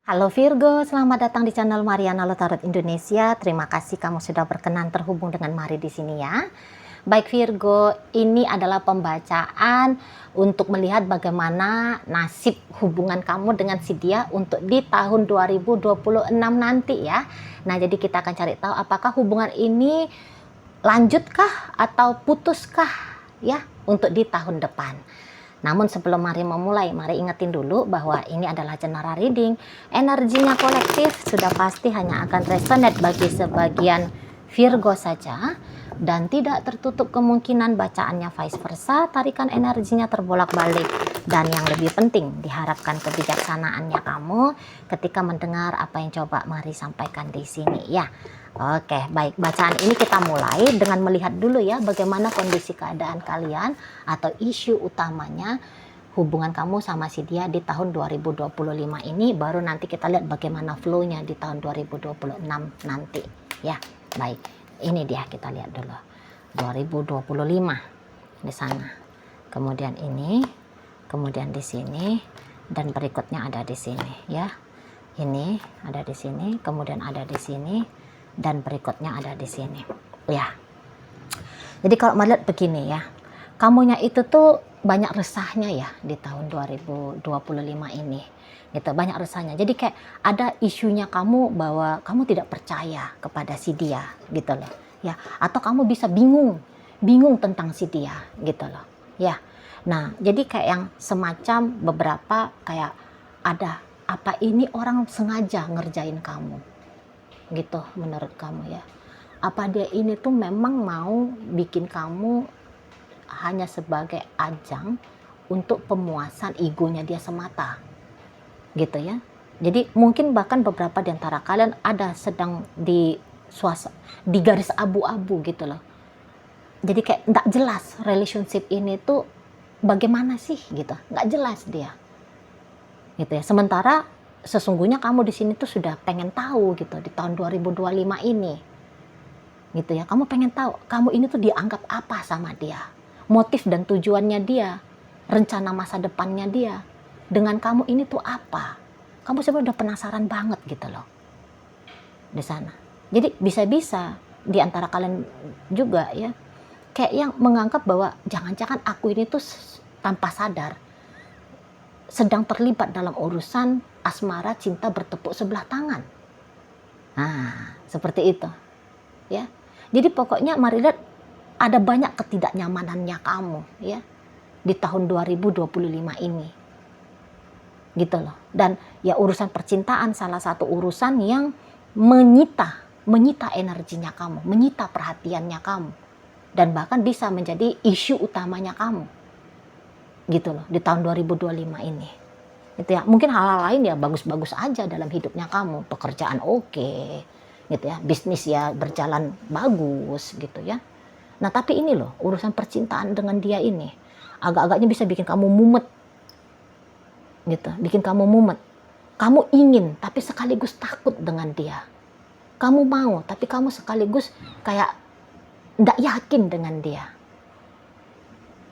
Halo Virgo, selamat datang di channel Mariana Lotarot Indonesia. Terima kasih kamu sudah berkenan terhubung dengan Mari di sini ya. Baik Virgo, ini adalah pembacaan untuk melihat bagaimana nasib hubungan kamu dengan si dia untuk di tahun 2026 nanti ya. Nah, jadi kita akan cari tahu apakah hubungan ini lanjutkah atau putuskah ya untuk di tahun depan. Namun sebelum mari memulai, mari ingetin dulu bahwa ini adalah general reading. Energinya kolektif sudah pasti hanya akan resonate bagi sebagian Virgo saja. Dan tidak tertutup kemungkinan bacaannya vice versa, tarikan energinya terbolak-balik. Dan yang lebih penting, diharapkan kebijaksanaannya kamu ketika mendengar apa yang coba Mari sampaikan di sini ya. Oke, baik. Bacaan ini kita mulai dengan melihat dulu ya bagaimana kondisi keadaan kalian atau isu utamanya hubungan kamu sama si dia di tahun 2025 ini. Baru nanti kita lihat bagaimana flow-nya di tahun 2026 nanti ya. Baik, ini dia, kita lihat dulu 2025 di sana, kemudian ini, kemudian di sini, dan berikutnya ada di sini ya. Ini ada di sini, kemudian ada di sini, dan berikutnya ada di sini ya. Jadi kalau melihat begini ya, kamunya itu tuh banyak resahnya ya di tahun 2025 ini gitu, banyak resahnya. Jadi kayak ada isunya kamu bahwa kamu tidak percaya kepada si dia gitu loh ya, atau kamu bisa bingung tentang si dia gitu loh ya. Nah, jadi kayak yang semacam beberapa kayak ada apa ini orang sengaja ngerjain kamu gitu menurut kamu ya. Apa dia ini tuh memang mau bikin kamu hanya sebagai ajang untuk pemuasan egonya dia semata gitu ya. Jadi mungkin bahkan beberapa di antara kalian ada sedang di garis abu-abu gitu loh. Jadi kayak nggak jelas relationship ini tuh bagaimana sih gitu, nggak jelas dia gitu ya. Sementara sesungguhnya kamu di sini tuh sudah pengen tahu gitu di tahun 2025 ini gitu ya. Kamu pengen tahu kamu ini tuh dianggap apa sama dia, motif dan tujuannya dia, rencana masa depannya dia dengan kamu ini tuh apa. Kamu sebenarnya udah penasaran banget gitu loh di sana. Jadi bisa-bisa di antara kalian juga ya kayak yang menganggap bahwa jangan-jangan aku ini tuh tanpa sadar sedang terlibat dalam urusan asmara cinta bertepuk sebelah tangan. Nah, seperti itu ya. Jadi pokoknya mari lihat ada banyak ketidaknyamanannya kamu ya di tahun 2025 ini gitu loh. Dan ya urusan percintaan salah satu urusan yang menyita energinya kamu, menyita perhatiannya kamu, dan bahkan bisa menjadi isu utamanya kamu gitu loh di tahun 2025 ini gitu ya. Mungkin hal-hal lain ya bagus-bagus aja dalam hidupnya kamu, pekerjaan oke gitu ya, bisnis ya berjalan bagus gitu ya. Nah tapi ini loh urusan percintaan dengan dia ini agak-agaknya bisa bikin kamu mumet gitu, bikin kamu mumet. Kamu ingin tapi sekaligus takut dengan dia. Kamu mau tapi kamu sekaligus kayak nggak yakin dengan dia.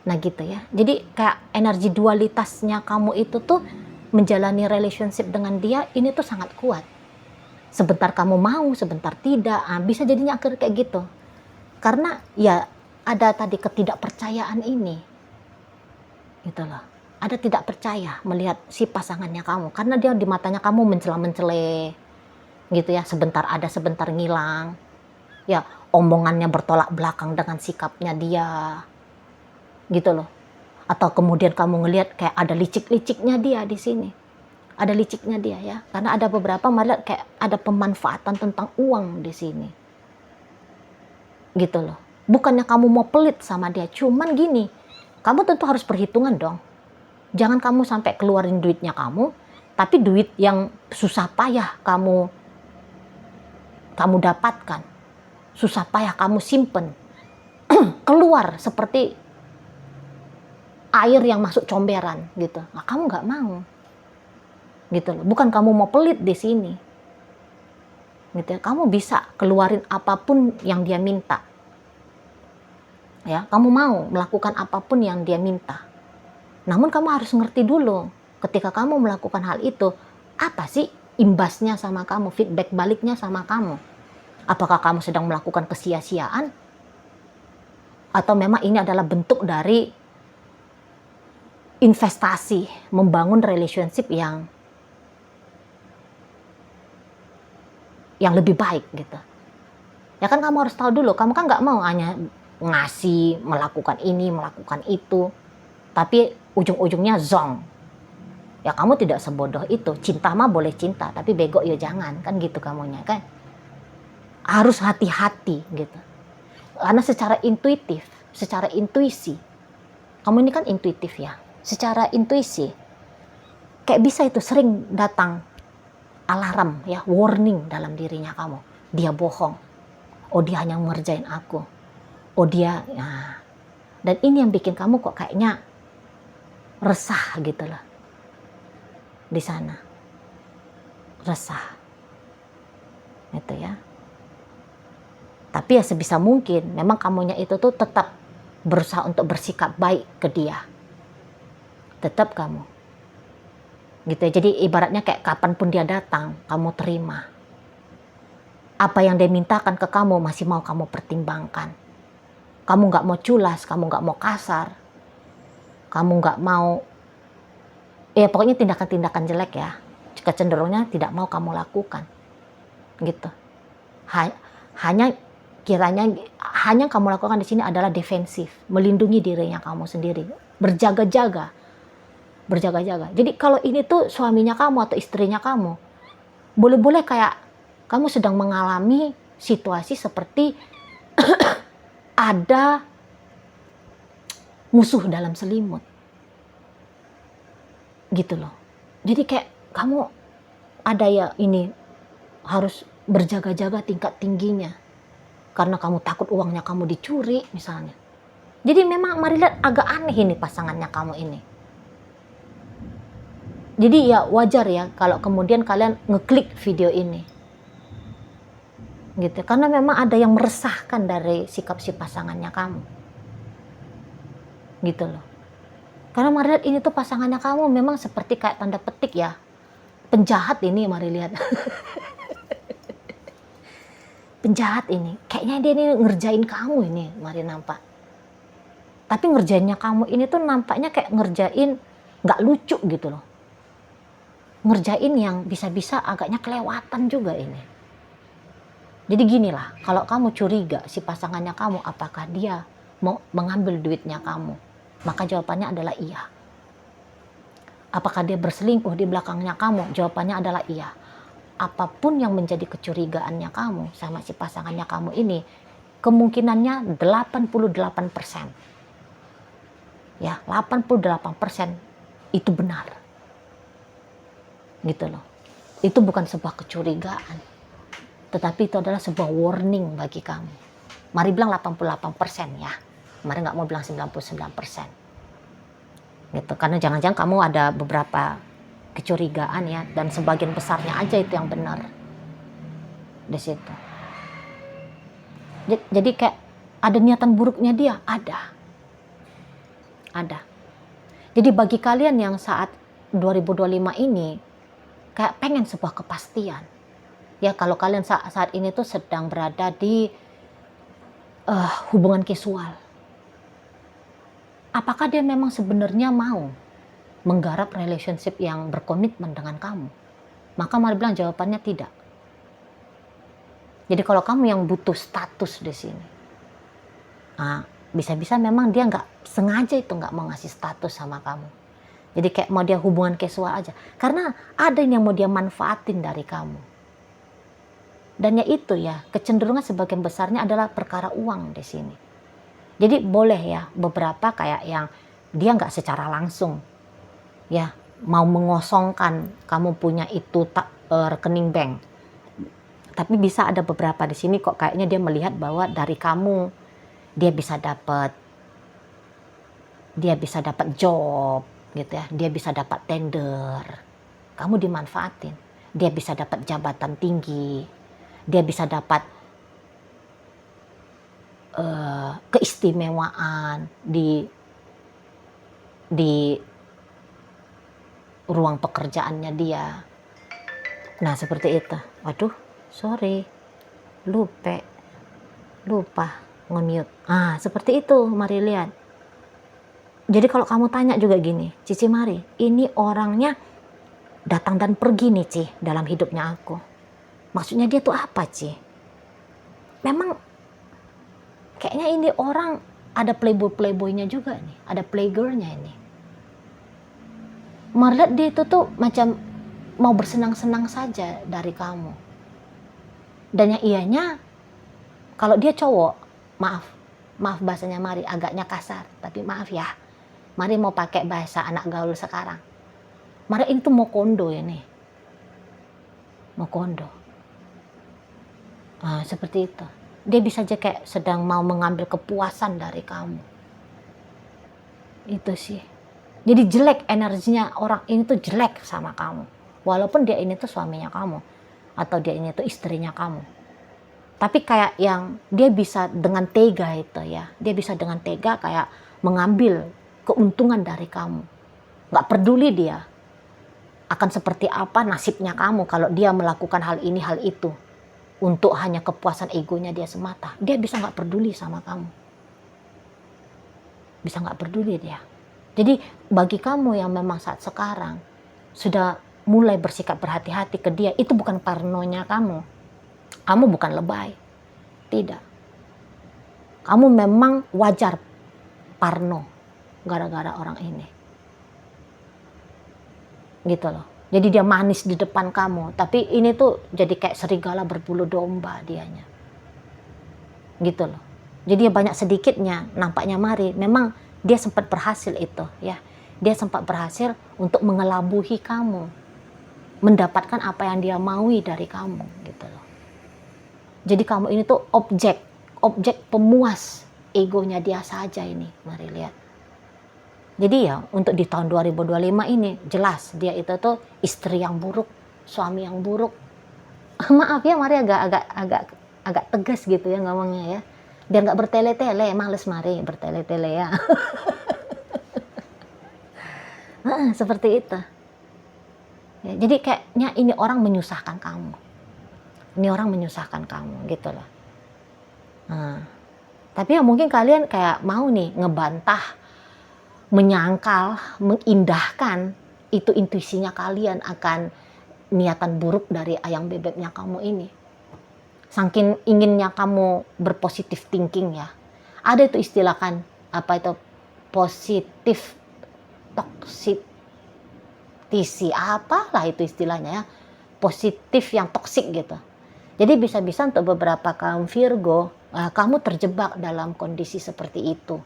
Nah gitu ya. Jadi kayak energi dualitasnya kamu itu tuh menjalani relationship dengan dia ini tuh sangat kuat. Sebentar kamu mau, sebentar tidak. Bisa jadinya akhirnya kayak gitu. Karena ya ada tadi ketidakpercayaan ini. Gitu loh. Ada tidak percaya melihat si pasangannya kamu. Karena dia di matanya kamu mencela-mencele. Gitu ya. Sebentar ada, sebentar ngilang. Ya omongannya bertolak belakang dengan sikapnya dia. Gitu loh. Atau kemudian kamu ngelihat kayak ada licik-liciknya dia di sini. Ada liciknya dia ya. Karena ada beberapa melihat kayak ada pemanfaatan tentang uang di sini. Gitu loh. Bukannya kamu mau pelit sama dia, cuman gini. Kamu tentu harus perhitungan dong. Jangan kamu sampai keluarin duitnya kamu, tapi duit yang susah payah kamu dapatkan. Susah payah kamu simpen. Keluar seperti air yang masuk comberan gitu. Nah, kamu nggak mau. Gitu loh. Bukan kamu mau pelit di sini. Gitu ya. Kamu bisa keluarin apapun yang dia minta. Ya, kamu mau melakukan apapun yang dia minta. Namun kamu harus ngerti dulu ketika kamu melakukan hal itu, apa sih imbasnya sama kamu, feedback baliknya sama kamu. Apakah kamu sedang melakukan kesia-siaan? Atau memang ini adalah bentuk dari investasi, membangun relationship yang lebih baik gitu. Ya kan kamu harus tahu dulu, kamu kan nggak mau hanya ngasih, melakukan ini, melakukan itu, tapi ujung-ujungnya zong. Ya kamu tidak sebodoh itu, cinta mah boleh cinta, tapi bego ya jangan, kan gitu kamunya kan. Harus hati-hati gitu. Karena secara intuitif, secara intuisi, kamu ini kan intuitif ya, secara intuisi, kayak bisa itu sering datang alarm ya, warning dalam dirinya kamu. Dia bohong, oh dia hanya ngerjain aku, oh dia, nah. Dan ini yang bikin kamu kok kayaknya resah gitu loh. Di sana, resah. Gitu ya. Tapi ya sebisa mungkin, memang kamunya itu tuh tetap berusaha untuk bersikap baik ke dia. Tetap kamu. Gitu ya. Jadi ibaratnya kayak kapanpun dia datang, kamu terima. Apa yang dia mintakan ke kamu masih mau kamu pertimbangkan. Kamu nggak mau culas, kamu nggak mau kasar. Kamu nggak mau, ya pokoknya tindakan-tindakan jelek ya. Kecenderungannya tidak mau kamu lakukan. Gitu. Hanya yang kamu lakukan di sini adalah defensif, melindungi dirinya kamu sendiri, berjaga-jaga. Jadi kalau ini tuh suaminya kamu atau istrinya kamu, boleh-boleh kayak kamu sedang mengalami situasi seperti ada musuh dalam selimut. Gitu loh. Jadi kayak kamu ada ya ini harus berjaga-jaga tingkat tingginya. Karena kamu takut uangnya kamu dicuri misalnya. Jadi memang mari lihat agak aneh ini pasangannya kamu ini. Jadi ya wajar ya kalau kemudian kalian ngeklik video ini. Gitu. Karena memang ada yang meresahkan dari sikap si pasangannya kamu. Gitu loh. Karena mari lihat ini tuh pasangannya kamu memang seperti kayak tanda petik ya. Penjahat ini mari lihat. Penjahat ini, kayaknya dia ini ngerjain kamu ini, mari nampak. Tapi ngerjainnya kamu ini tuh nampaknya kayak ngerjain nggak lucu gitu loh. Ngerjain yang bisa-bisa agaknya kelewatan juga ini. Jadi ginilah, kalau kamu curiga si pasangannya kamu, apakah dia mau mengambil duitnya kamu? Maka jawabannya adalah iya. Apakah dia berselingkuh di belakangnya kamu? Jawabannya adalah iya. Apapun yang menjadi kecurigaannya kamu sama si pasangannya kamu ini, kemungkinannya 88%. Ya, 88% itu benar. Gitu loh. Itu bukan sebuah kecurigaan, tetapi itu adalah sebuah warning bagi kamu. Mari bilang 88% ya. Mari nggak mau bilang 99%. Gitu. Karena jangan-jangan kamu ada beberapa kecurigaan ya, dan sebagian besarnya aja itu yang benar di situ. Jadi kayak ada niatan buruknya dia, ada. Jadi bagi kalian yang saat 2025 ini kayak pengen sebuah kepastian ya, kalau kalian saat ini tuh sedang berada di hubungan casual, apakah dia memang sebenarnya mau menggarap relationship yang berkomitmen dengan kamu? Maka mari bilang jawabannya tidak. Jadi kalau kamu yang butuh status di sini, bisa-bisa memang dia nggak sengaja itu nggak mau ngasih status sama kamu. Jadi kayak mau dia hubungan casual aja. Karena ada yang mau dia manfaatin dari kamu. Dan ya itu ya, kecenderungan sebagian besarnya adalah perkara uang di sini. Jadi boleh ya beberapa kayak yang dia nggak secara langsung ya mau mengosongkan kamu punya itu rekening bank, tapi bisa ada beberapa di sini kok kayaknya dia melihat bahwa dari kamu dia bisa dapat job gitu ya, dia bisa dapat tender, kamu dimanfaatin, dia bisa dapat jabatan tinggi, dia bisa dapat keistimewaan di ruang pekerjaannya dia. Nah, seperti itu. Waduh, sorry, lupa nge-mute. Seperti itu, mari lihat. Jadi kalau kamu tanya juga gini, Cici Mari, ini orangnya datang dan pergi nih, Ci, dalam hidupnya aku. Maksudnya dia tuh apa, Ci? Memang kayaknya ini orang ada playboy-playboynya juga nih, ada playgirlnya ini. Melihat dia itu tuh macam mau bersenang-senang saja dari kamu. Dan yang ianya, kalau dia cowok, maaf bahasanya Mari agaknya kasar, tapi maaf ya, Mari mau pakai bahasa anak gaul sekarang. Mari ini tuh mau kondo ini, mau kondo. Seperti itu. Dia bisa aja kayak sedang mau mengambil kepuasan dari kamu. Itu sih. Jadi jelek energinya orang ini tuh jelek sama kamu. Walaupun dia ini tuh suaminya kamu. Atau dia ini tuh istrinya kamu. Tapi kayak yang dia bisa dengan tega itu ya. Dia bisa dengan tega kayak mengambil keuntungan dari kamu. Gak peduli dia akan seperti apa nasibnya kamu kalau dia melakukan hal ini, hal itu. Untuk hanya kepuasan egonya dia semata. Dia bisa gak peduli sama kamu. Bisa gak peduli dia. Jadi bagi kamu yang memang saat sekarang sudah mulai bersikap berhati-hati ke dia, itu bukan parnonya kamu. Kamu bukan lebay. Tidak. Kamu memang wajar parno gara-gara orang ini. Gitu loh. Jadi dia manis di depan kamu, tapi ini tuh jadi kayak serigala berbulu domba dianya. Gitu loh. Jadi banyak sedikitnya nampaknya Mari, memang dia sempat berhasil itu ya. Dia sempat berhasil untuk mengelabuhi kamu. Mendapatkan apa yang dia maui dari kamu gitu loh. Jadi kamu ini tuh objek pemuas egonya dia saja ini, Mari lihat. Jadi ya untuk di tahun 2025 ini jelas dia itu tuh istri yang buruk, suami yang buruk. Maaf ya Mari agak tegas gitu ya ngomongnya ya. Biar nggak bertele-tele, males Mari bertele-tele ya. Seperti itu. Ya, jadi kayaknya ini orang menyusahkan kamu. Ini orang menyusahkan kamu gitu loh. Tapi ya mungkin kalian kayak mau nih ngebantah, menyangkal, mengindahkan itu intuisinya kalian akan niatan buruk dari ayang bebeknya kamu ini. Saking inginnya kamu berpositif thinking ya. Ada itu istilah kan, apa itu positif toksitisi, apalah itu istilahnya ya. Positif yang toksik gitu. Jadi bisa-bisa untuk beberapa kaum Virgo, kamu terjebak dalam kondisi seperti itu.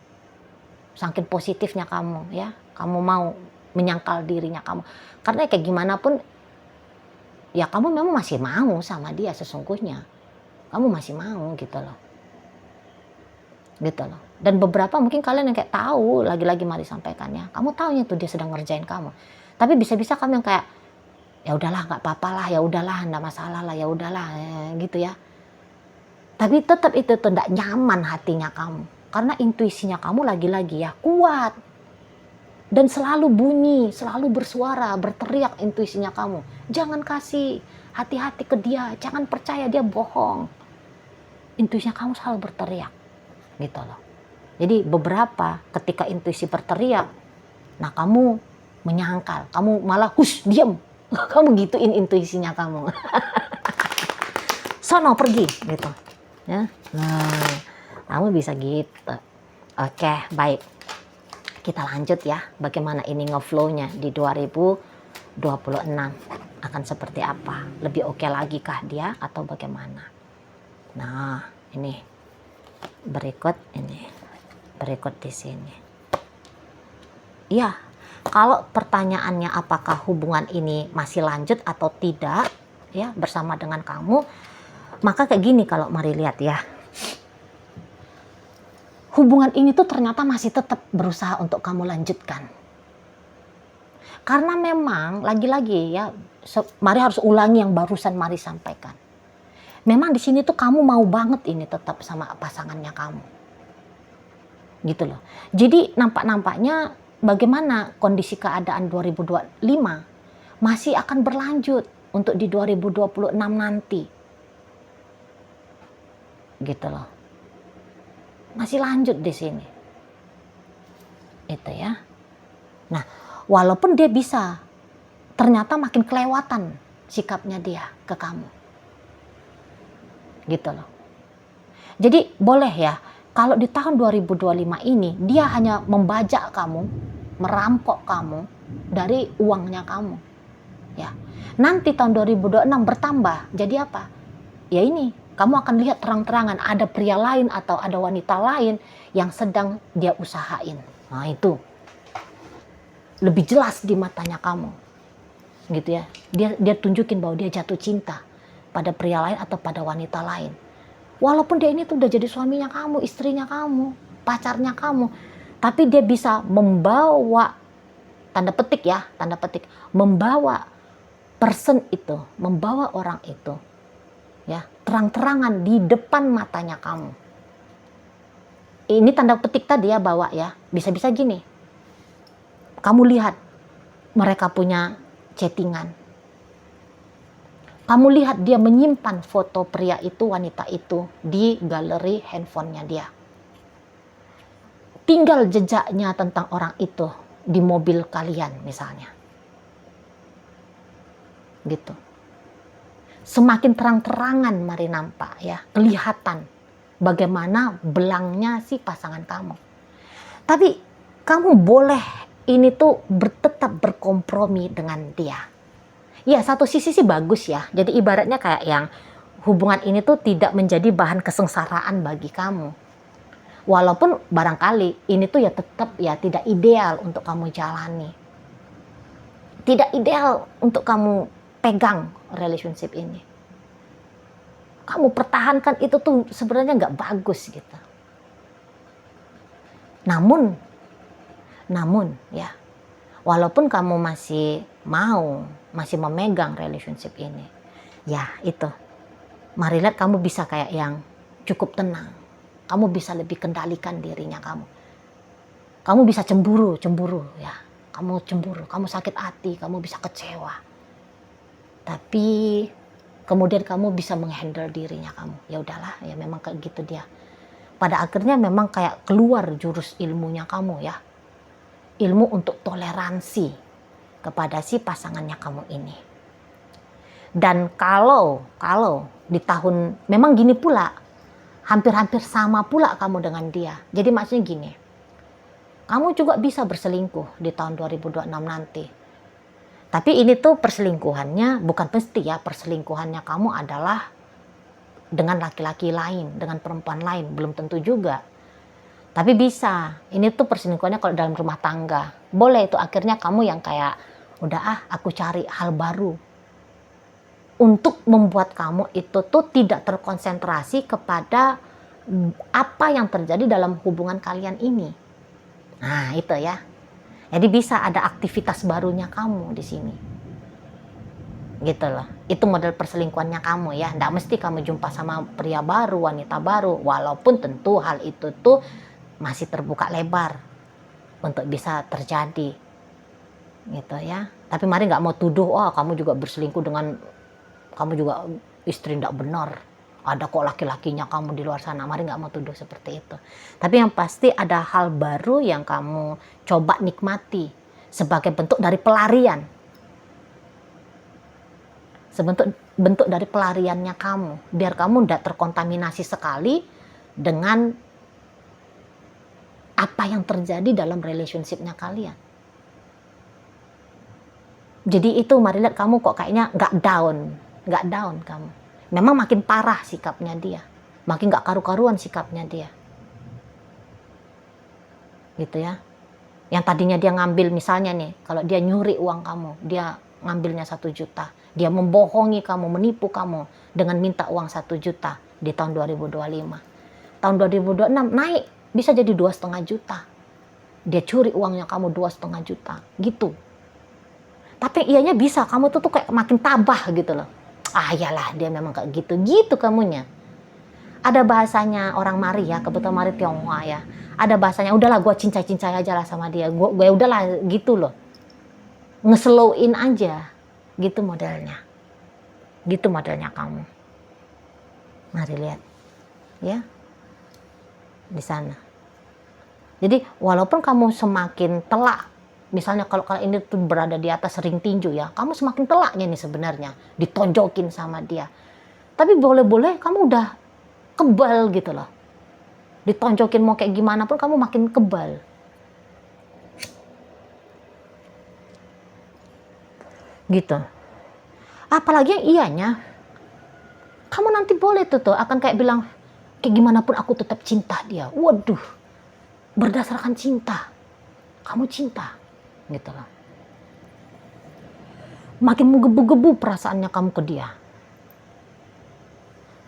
Saking positifnya kamu ya, kamu mau menyangkal dirinya kamu. Karena kayak gimana pun, ya kamu memang masih mau sama dia sesungguhnya. Kamu masih mau gitu loh. Gitu loh. Dan beberapa mungkin kalian yang kayak tahu, lagi-lagi Mari sampaikan ya, kamu tahunya tuh dia sedang ngerjain kamu. Tapi bisa-bisa kamu yang kayak, ya udahlah nggak apa-apa lah, ya udahlah nggak masalah lah, ya udahlah gitu ya. Tapi tetap itu tuh nggak nyaman hatinya kamu. Karena intuisinya kamu lagi-lagi ya kuat. Dan selalu bunyi, selalu bersuara, berteriak intuisinya kamu. Jangan kasih hati-hati ke dia, jangan percaya dia bohong. Intuisinya kamu selalu berteriak. Gitu loh. Jadi beberapa ketika intuisi berteriak, nah kamu menyangkal, kamu malah diam. Kamu gituin intuisinya kamu. Sono pergi gitu. Ya. Nah, kamu bisa gitu. Oke, baik. Kita lanjut ya. Bagaimana ini ngeflow-nya di 2026 akan seperti apa? Lebih oke lagi kah dia atau bagaimana? Nah, ini berikut di sini. Ya, kalau pertanyaannya apakah hubungan ini masih lanjut atau tidak ya bersama dengan kamu, maka kayak gini kalau Mari lihat ya. Hubungan ini tuh ternyata masih tetap berusaha untuk kamu lanjutkan. Karena memang lagi-lagi ya, Mari harus ulangi yang barusan Mari sampaikan. Memang di sini tuh kamu mau banget ini tetap sama pasangannya kamu. Gitu loh. Jadi nampak-nampaknya bagaimana kondisi keadaan 2025 masih akan berlanjut. untuk di 2026 nanti. Gitu loh. Masih lanjut di sini. Itu ya. Nah, walaupun dia bisa, ternyata makin kelewatan sikapnya dia ke kamu. Gitu loh. Jadi boleh ya, kalau di tahun 2025 ini dia hanya membajak kamu, merampok kamu dari uangnya kamu. Ya. Nanti tahun 2026 bertambah. Jadi apa? Ya ini, kamu akan lihat terang-terangan ada pria lain atau ada wanita lain yang sedang dia usahain. Nah, itu lebih jelas di matanya kamu. Gitu ya. Dia tunjukin bahwa dia jatuh cinta pada pria lain atau pada wanita lain. Walaupun dia ini tuh udah jadi suaminya kamu, istrinya kamu, pacarnya kamu, tapi dia bisa membawa, tanda petik ya, tanda petik, membawa person itu, membawa orang itu, ya, terang-terangan di depan matanya kamu. Ini tanda petik tadi ya, bawa ya, bisa-bisa gini, kamu lihat mereka punya chattingan, kamu lihat dia menyimpan foto pria itu, wanita itu di galeri handphonenya dia. Tinggal jejaknya tentang orang itu di mobil kalian misalnya. Gitu. Semakin terang-terangan mari nampak ya, kelihatan bagaimana belangnya si pasangan kamu. Tapi kamu boleh ini tuh tetap berkompromi dengan dia. Ya, satu sisi sih bagus ya. Jadi ibaratnya kayak yang hubungan ini tuh tidak menjadi bahan kesengsaraan bagi kamu. Walaupun barangkali ini tuh ya tetap ya tidak ideal untuk kamu jalani. Tidak ideal untuk kamu pegang relationship ini. Kamu pertahankan itu tuh sebenarnya nggak bagus gitu. Namun ya, walaupun kamu masih memegang relationship ini, ya itu, mari lihat kamu bisa kayak yang cukup tenang. Kamu bisa lebih kendalikan dirinya kamu. Kamu bisa cemburu ya. Kamu cemburu, kamu sakit hati, kamu bisa kecewa. Tapi kemudian kamu bisa menghandle dirinya kamu. Ya udahlah, ya memang kayak gitu dia. Pada akhirnya memang kayak keluar jurus ilmunya kamu ya. Ilmu untuk toleransi kepada si pasangannya kamu ini. Dan kalau di tahun, memang gini pula, hampir-hampir sama pula kamu dengan dia. Jadi maksudnya gini, kamu juga bisa berselingkuh di tahun 2026 nanti. Tapi ini tuh perselingkuhannya bukan mesti ya, perselingkuhannya kamu adalah dengan laki-laki lain, dengan perempuan lain, belum tentu juga. Tapi bisa, ini tuh perselingkuhannya kalau dalam rumah tangga. Boleh itu akhirnya kamu yang kayak, udah aku cari hal baru. Untuk membuat kamu itu tuh tidak terkonsentrasi kepada apa yang terjadi dalam hubungan kalian ini. Nah itu ya. Jadi bisa ada aktivitas barunya kamu di sini. Gitu loh. Itu model perselingkuhannya kamu ya. Nggak mesti kamu jumpa sama pria baru, wanita baru. Walaupun tentu hal itu tuh masih terbuka lebar untuk bisa terjadi. Gitu ya. Tapi mari nggak mau tuduh, kamu juga berselingkuh dengan, kamu juga istri nggak benar. Ada kok laki-lakinya kamu di luar sana. Mari nggak mau tuduh seperti itu. Tapi yang pasti ada hal baru yang kamu coba nikmati sebagai bentuk dari pelarian. Bentuk dari pelariannya kamu. Biar kamu nggak terkontaminasi sekali dengan apa yang terjadi dalam relationship-nya kalian. Jadi itu mari lihat kamu kok kayaknya nggak down kamu. Memang makin parah sikapnya dia, makin nggak karu-karuan sikapnya dia, gitu ya. Yang tadinya dia ngambil misalnya nih, kalau dia nyuri uang kamu, dia ngambilnya 1 juta, dia membohongi kamu, menipu kamu dengan minta uang 1 juta di tahun 2025. Tahun 2026 naik bisa jadi 2,5 juta. Dia curi uangnya kamu 2,5 juta, gitu. Tapi ianya bisa, kamu tuh kayak makin tabah gitu loh. Iyalah dia memang kayak gitu kamunya. Ada bahasanya orang Mari ya, kebetulan Mari Tionghoa ya. Ada bahasanya, udahlah gue cincai-cincai aja lah sama dia. Gue udahlah gitu loh. Ngeslowin aja, gitu modelnya. Gitu modelnya kamu. Mari lihat ya di sana. Jadi walaupun kamu semakin telak, misalnya kalau ini tuh berada di atas ring tinju ya, kamu semakin telaknya nih sebenarnya, ditonjokin sama dia. Tapi boleh-boleh kamu udah kebal gitu loh. Ditonjokin mau kayak gimana pun kamu makin kebal. Gitu. Apalagi yang ianya, kamu nanti boleh tuh akan kayak bilang, kayak gimana pun aku tetap cinta dia. Waduh, berdasarkan cinta. Kamu cinta. Gitu loh. Makin menggebu-gebu perasaannya kamu ke dia.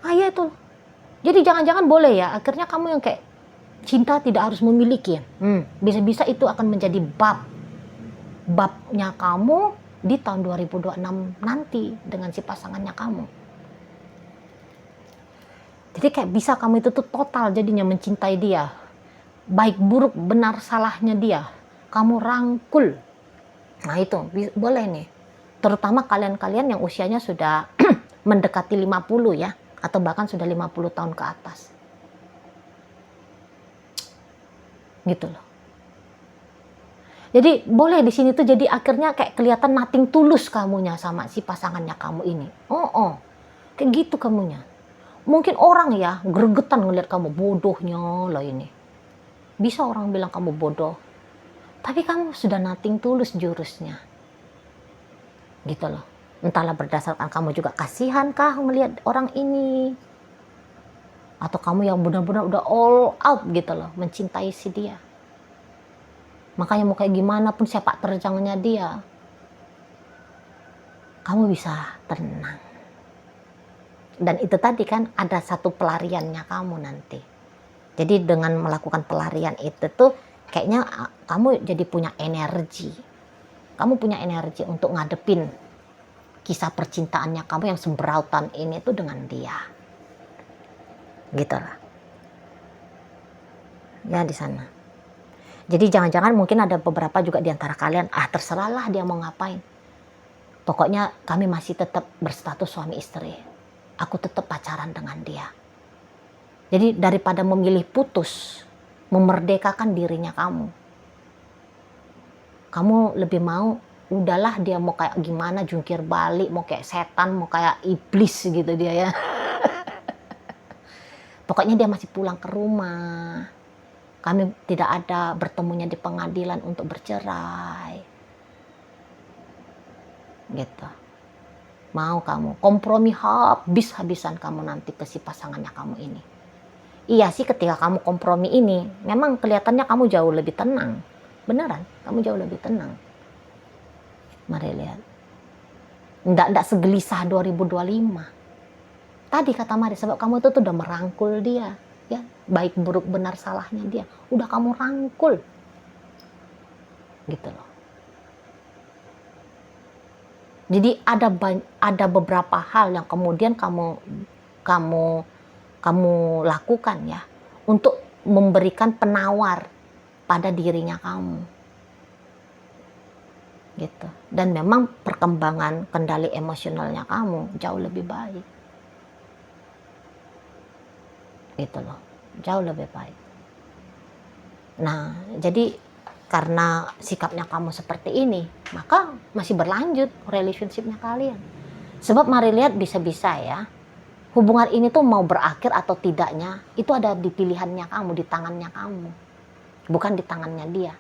Ya itu. Jadi jangan-jangan boleh ya, akhirnya kamu yang kayak cinta tidak harus memiliki. Bisa-bisa itu akan menjadi babnya kamu di tahun 2026 nanti dengan si pasangannya kamu. Jadi kayak bisa kamu itu tuh total jadinya mencintai dia. Baik buruk benar salahnya dia, kamu rangkul. Nah itu boleh nih. Terutama kalian-kalian yang usianya sudah mendekati 50 ya, atau bahkan sudah 50 tahun ke atas. Gitu loh. Jadi boleh di sini tuh jadi akhirnya kayak kelihatan nothing tulus kamunya sama si pasangannya kamu ini. Kayak gitu kamunya. Mungkin orang ya gregetan ngeliat kamu, bodohnya lah ini. Bisa orang bilang kamu bodoh. Tapi kamu sudah nothing tulus jurusnya. Gitu loh. Entahlah berdasarkan kamu juga kasihan kah melihat orang ini. Atau kamu yang benar-benar udah all out gitu loh, mencintai si dia. Makanya mau kayak gimana pun sepak terjangnya dia, kamu bisa tenang. Dan itu tadi kan ada satu pelariannya kamu nanti. Jadi dengan melakukan pelarian itu tuh kayaknya kamu jadi punya energi. Kamu punya energi untuk ngadepin kisah percintaannya kamu yang sembrautan ini tuh dengan dia. Gitu lah. Ya di sana. Jadi jangan-jangan mungkin ada beberapa juga di antara kalian, terserahlah dia mau ngapain. Pokoknya kami masih tetap berstatus suami istri. Aku tetap pacaran dengan dia. Jadi daripada memilih putus, memerdekakan dirinya kamu. Kamu lebih mau, udahlah dia mau kayak gimana, jungkir balik, mau kayak setan, mau kayak iblis gitu dia ya. Pokoknya dia masih pulang ke rumah. Kami tidak ada bertemunya di pengadilan untuk bercerai. Gitu. Mau kamu kompromi habis-habisan kamu nanti ke si pasangannya kamu ini. Iya sih ketika kamu kompromi ini, memang kelihatannya kamu jauh lebih tenang. Beneran, kamu jauh lebih tenang. Mari lihat. Nggak segelisah 2025. Tadi kata Mari, sebab kamu itu tuh udah merangkul dia. Ya, baik buruk benar salahnya dia udah kamu rangkul gitu loh. Jadi ada beberapa hal yang kemudian kamu lakukan ya untuk memberikan penawar pada dirinya kamu gitu. Dan memang perkembangan kendali emosionalnya kamu jauh lebih baik. Gitu loh, jauh lebih baik. Nah, jadi karena sikapnya kamu seperti ini, maka masih berlanjut relationship-nya kalian. Sebab mari lihat bisa-bisa ya, hubungan ini tuh mau berakhir atau tidaknya, itu ada di pilihannya kamu, di tangannya kamu. Bukan di tangannya dia.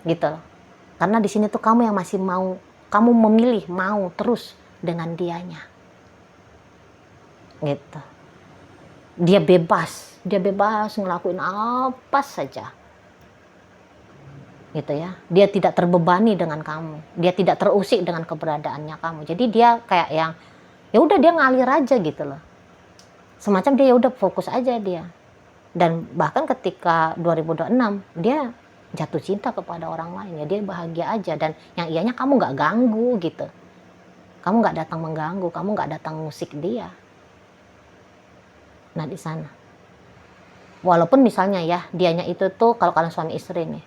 Gitu loh. Karena di sini tuh kamu yang masih mau, kamu memilih mau terus dengan dianya. Gitu. Dia bebas ngelakuin apa saja. Gitu ya. Dia tidak terbebani dengan kamu. Dia tidak terusik dengan keberadaannya kamu. Jadi dia kayak yang ya udah dia ngalir aja gitu loh. Semacam dia ya udah fokus aja dia. Dan bahkan ketika 2026 dia jatuh cinta kepada orang lain ya, dia bahagia aja, dan yang ianya kamu nggak ganggu gitu. Kamu nggak datang mengganggu, kamu nggak datang musik dia. Nah di sana, walaupun misalnya ya dianya itu tuh kalau kalian suami istri nih,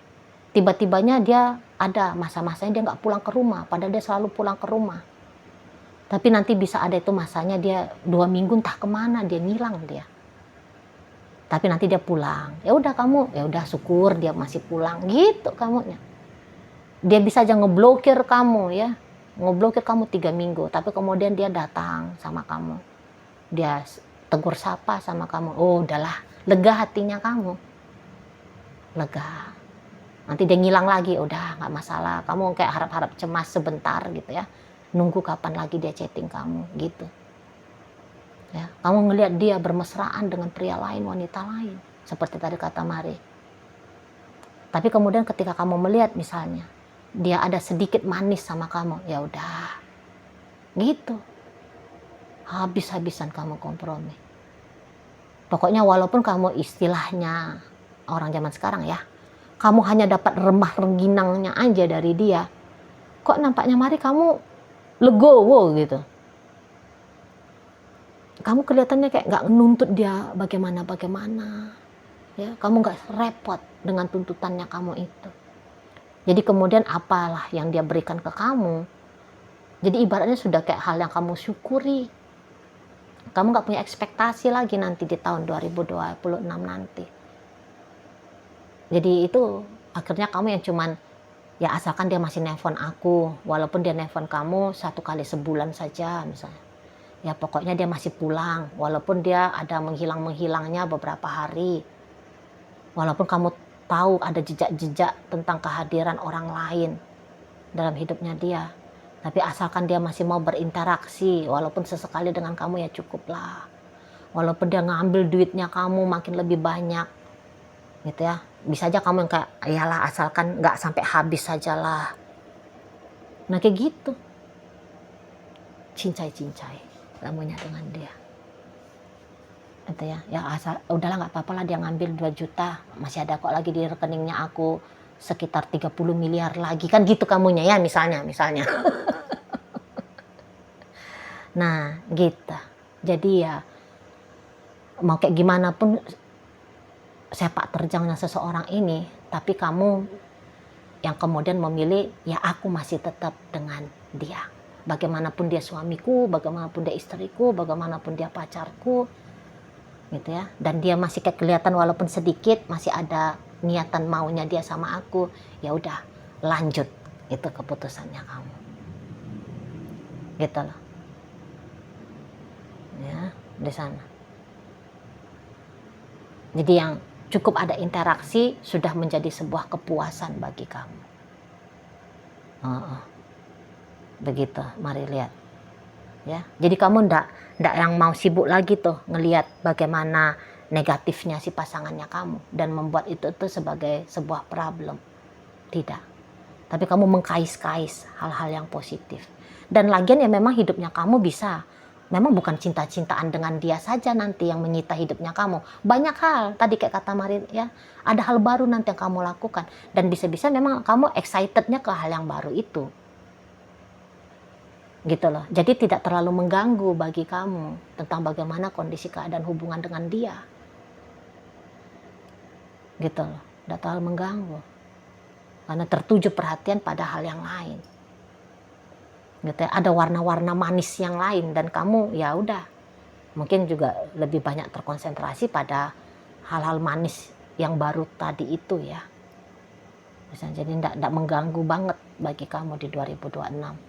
tiba-tibanya dia ada masa-masanya dia nggak pulang ke rumah, padahal dia selalu pulang ke rumah. Tapi nanti bisa ada itu masanya dia 2 minggu entah kemana dia ngilang dia. Tapi nanti dia pulang. Ya udah kamu, ya udah syukur dia masih pulang gitu kamunya. Dia bisa aja ngeblokir kamu ya. Ngeblokir kamu 3 minggu, tapi kemudian dia datang sama kamu. Dia tegur sapa sama kamu. Oh, udahlah, lega hatinya kamu. Lega. Nanti dia ngilang lagi, udah nggak masalah. Kamu kayak harap-harap cemas sebentar gitu ya. Nunggu kapan lagi dia chatting kamu gitu. Ya, kamu ngelihat dia bermesraan dengan pria lain, wanita lain, seperti tadi kata Mari. Tapi kemudian ketika kamu melihat misalnya dia ada sedikit manis sama kamu, ya udah, gitu. Habis-habisan kamu kompromi. Pokoknya walaupun kamu istilahnya orang zaman sekarang ya, kamu hanya dapat remah rengginangnya aja dari dia, kok nampaknya Mari kamu legowo gitu. Kamu kelihatannya kayak nggak nuntut dia bagaimana-bagaimana. Ya, kamu nggak repot dengan tuntutannya kamu itu. Jadi kemudian apalah yang dia berikan ke kamu. Jadi ibaratnya sudah kayak hal yang kamu syukuri. Kamu nggak punya ekspektasi lagi nanti di tahun 2026 nanti. Jadi itu akhirnya kamu yang cuman, ya asalkan dia masih nelpon aku. Walaupun dia nelpon kamu 1 kali sebulan saja misalnya. Ya pokoknya dia masih pulang, walaupun dia ada menghilang-menghilangnya beberapa hari. Walaupun kamu tahu ada jejak-jejak tentang kehadiran orang lain dalam hidupnya dia. Tapi asalkan dia masih mau berinteraksi, walaupun sesekali dengan kamu ya cukuplah. Walaupun dia ngambil duitnya kamu makin lebih banyak, gitu ya. Bisa aja kamu yang kayak, iyalah asalkan nggak sampai habis sajalah. Nah kayak gitu. Cincai-cincai kamunya dengan dia. Itu ya, ya asal udahlah nggak apa-apa lah dia ngambil 2 juta, masih ada kok lagi di rekeningnya aku sekitar 30 miliar lagi, kan gitu kamunya ya misalnya. Nah gitu. Jadi ya mau kayak gimana pun sepak terjangnya seseorang ini, tapi kamu yang kemudian memilih, ya aku masih tetap dengan dia. Bagaimanapun dia suamiku, bagaimanapun dia istriku, bagaimanapun dia pacarku, gitu ya. Dan dia masih kayak kelihatan walaupun sedikit masih ada niatan maunya dia sama aku. Ya udah, lanjut, itu keputusannya kamu. Gitu loh. Ya, di sana. Jadi yang cukup ada interaksi sudah menjadi sebuah kepuasan bagi kamu. Begitu, Mari lihat. Ya, jadi kamu ndak yang mau sibuk lagi tuh ngelihat bagaimana negatifnya si pasangannya kamu dan membuat itu tuh sebagai sebuah problem. Tidak. Tapi kamu mengkais-kais hal-hal yang positif. Dan lagian ya memang hidupnya kamu bisa. Memang bukan cinta-cintaan dengan dia saja nanti yang menyita hidupnya kamu. Banyak hal, tadi kayak kata Mari ya, ada hal baru nanti yang kamu lakukan. Dan bisa-bisa memang kamu excitednya ke hal yang baru itu. Gitu loh. Jadi tidak terlalu mengganggu bagi kamu tentang bagaimana kondisi keadaan hubungan dengan dia. Gitu loh. Tidak terlalu mengganggu. Karena tertuju perhatian pada hal yang lain. Gitu ya. Ada warna-warna manis yang lain dan kamu ya udah. Mungkin juga lebih banyak terkonsentrasi pada hal-hal manis yang baru tadi itu ya. Jadi tidak mengganggu banget bagi kamu di 2026.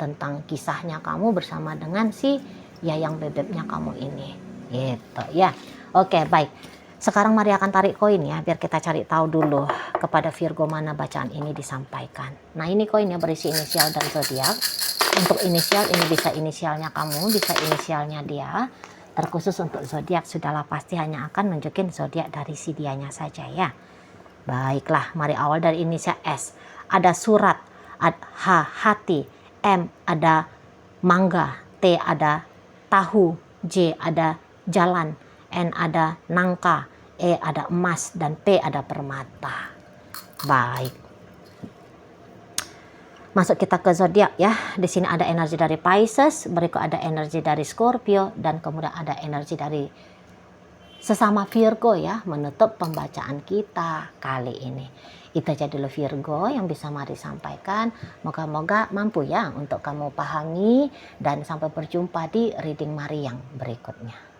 Tentang kisahnya kamu bersama dengan si Yayang Bebeknya kamu ini, gitu ya. Oke, baik. Sekarang Mari akan tarik koin ya, biar kita cari tahu dulu kepada Virgo mana bacaan ini disampaikan. Nah ini koinnya berisi inisial dan zodiak. Untuk inisial ini bisa inisialnya kamu, bisa inisialnya dia. Terkhusus untuk zodiak sudahlah pasti hanya akan nunjukin zodiak dari si dianya saja ya. Baiklah, mari awal dari inisial S. Ada surat, H hati, M ada mangga, T ada tahu, J ada jalan, N ada nangka, E ada emas, dan P ada permata. Baik. Masuk kita ke zodiak ya. Di sini ada energi dari Pisces, berikut ada energi dari Scorpio, dan kemudian ada energi dari sesama Virgo ya, menutup pembacaan kita kali ini. Itu aja dulu Virgo yang bisa Mari sampaikan. Moga-moga mampu ya untuk kamu pahami, dan sampai berjumpa di reading Mari yang berikutnya.